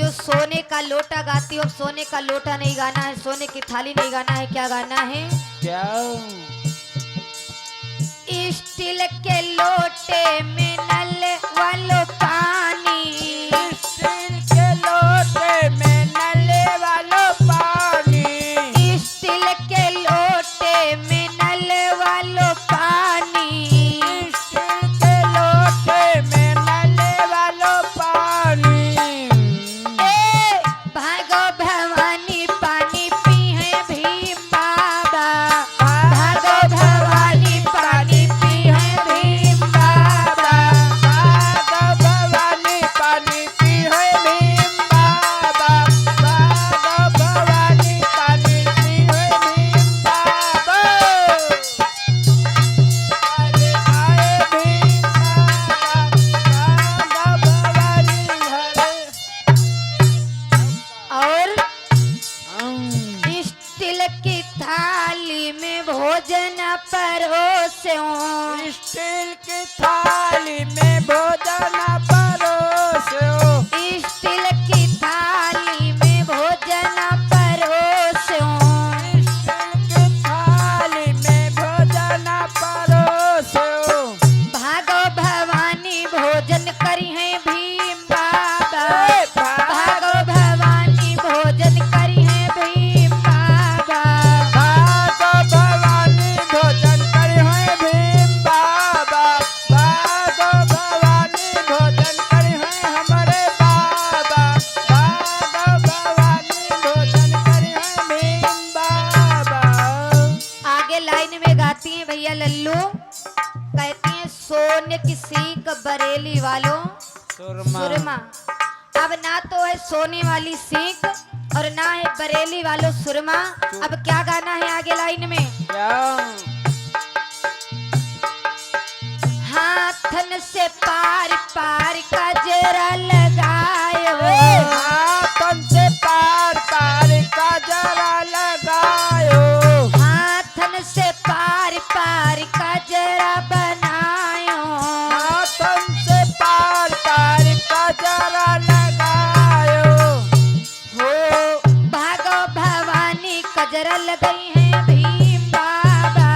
जो सोने का लोटा गाती हो, सोने का लोटा नहीं गाना है, सोने की थाली नहीं गाना है, क्या गाना है? क्या? स्टील के लोटे में नल वालो पानी, स्टील के लोटे में नले वालो पानी, स्टील के लोटे में नल वालो पानी, स्टील के लोटे में नले वालो पानी। ए भागो भवानी पानी पिए भीम बाबा, भागो भवानी पानी पिए भीम बाबा, भागो भवानी पानी पीहे भीम बाबा, भागो भवानी पानी पीहे भीम बाबा। अरे आए भीम बाबा, भागो भवानी घरे। और स्टील की थाली में भोजन परोसे, स्टील की थाली में भोजन परोसो, स्टील की थाली में भोजन परोसे, स्टील की थाली में भोजन परोसो। भागो भवानी भोजन करी है भीम बाबा, भागो भवानी भोजन करी है भीम बाबा, भागो भवानी भोजन करी है भीम बाबा, भागो भवानी भोजन करी है हमारे बाबा, भागो भवानी भोजन करी है भीम बाबा। आगे लाइन में गाती हैं भैया लल्लू, कहती हैं सोने की सीख बरेली वालों सुरमा। अब ना तो है सोने वाली सीख और ना है बरेली वालों सुरमा। अब क्या गाना है आगे लाइन में? क्या? हाथन से पार पार का जरा लगायो, हाथन से पार पार का जरा लगायो, हाथन से पार पार का जरा बनायो, हाथन से पार पार का जरा लगायो। हो भागो भवानी कजरा लगई है भीम बाबा,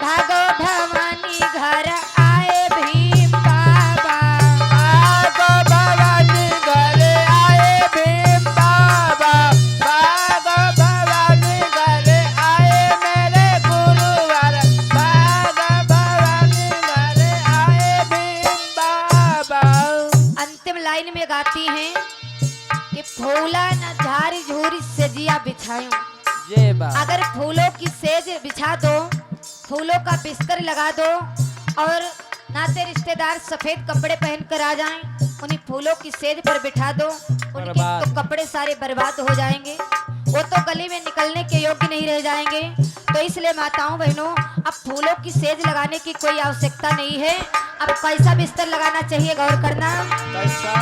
भागो भवानी घर आए भीम बाबा, भागो भवानी घरे आए भीम बाबा, भागो भवानी घरे आए मेरे गुरुवर, भागो भवानी घरे आए भीम बाबा। अंतिम लाइन में गाती हैं कि फूला न झारी झूरी सेजिया बिछायूं। जय बा। अगर फूलों की सेज बिछा दो, फूलों का बिस्तर लगा दो और नाते रिश्तेदार सफेद कपड़े पहन कर आ जाएं, उन्हीं फूलों की सेज पर बिठा दो, उनके बर्बाद। तो कपड़े सारे बर्बाद हो जाएंगे, वो तो गली में निकलने के योग्य नहीं रह जाएंगे। तो इसलिए माताओं बहनों, अब फूलों की सेज लगाने की कोई आवश्यकता नहीं है। अब कैसा बिस्तर लगाना चाहिए गौर करना। कैसा?